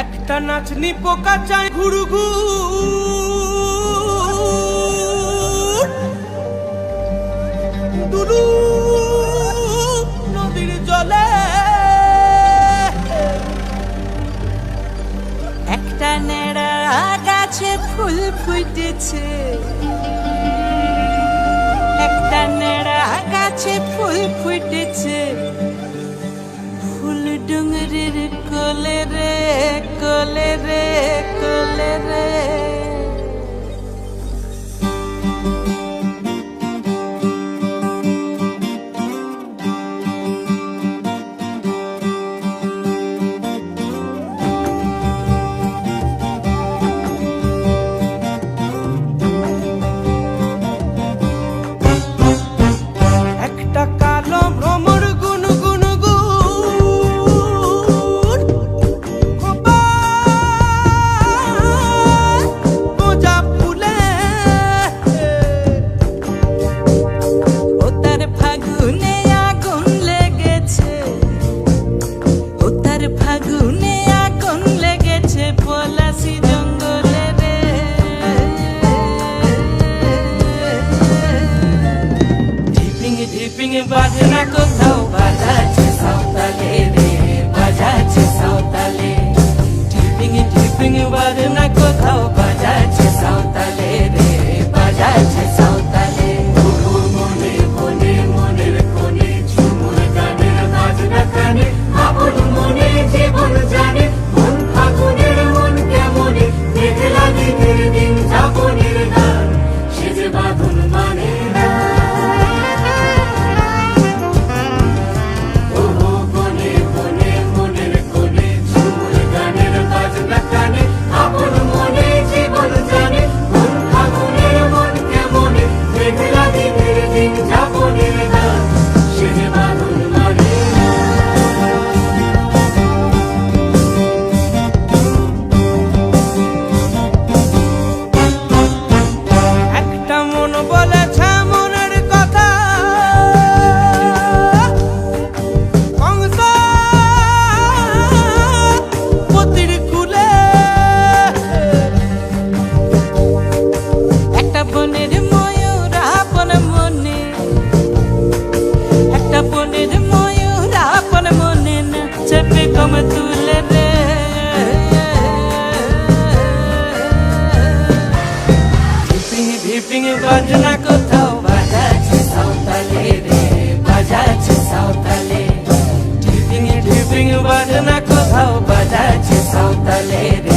একটা নাচনি পোকা চায় ঘুরুঘু দুলু নদীর জলে একটা নেড়া গাছে ফুল ফুটেছে, একটা নেড়া গাছে ফুল ফুটেছে, ফুল ডুঙরির কোলে রে কোলে রে কোলে রে। একটা কালো ভ্রমর গুনগুন গুন মোজা ফুলে ও তার ফাগুনে আগুন লেগেছে, ও তার ফাগুনে আগুন লেগেছে পলাশি জঙ্গলে রে। ঢিপিং ঢিপিং বাজে না কোথাও বাজাচ্ছে সাঁওতালে রে বাজাচ্ছে সাঁওতালে ঢিপিং ঢিপিং বাজে না কোথাও বাজাচ্ছে সাঁওতালে রে বাজাচ্ছে সাঁওতালে মনে মনে মনের কোণে ঝুমুর গানের বাজনা কানে আপন মনে জীবন জানে মন ফাগুনের মন কেমনে মেঘলা দিনের দিন যাপনের গান সে যে বাঁধন মানে না। ও কোণে কোণে মনের কোণে ঝুমুর গানের বাজনা কানে আপন মনে জীবন জানে মন ফাগুনের মন কেমনে মেঘলা দিনের দিন যাপনের গান সে যে বাঁধন মানে না। একটা মন বলেছে মনের কথা কংস পতির কুলে একটা বনের ময়ূর আপন মনে, একটা বনের ময়ূর আপন মনে নাচবে কম তুলে রে। ঢিপিং ঢিপিং বাজনা কোথাও বাজাচ্ছে সাঁওতালে রে বাজাচ্ছে সাঁওতালে ঢিপিং ঢিপিং বাজনা কোথাও বাজাচ্ছে সাঁওতালে রে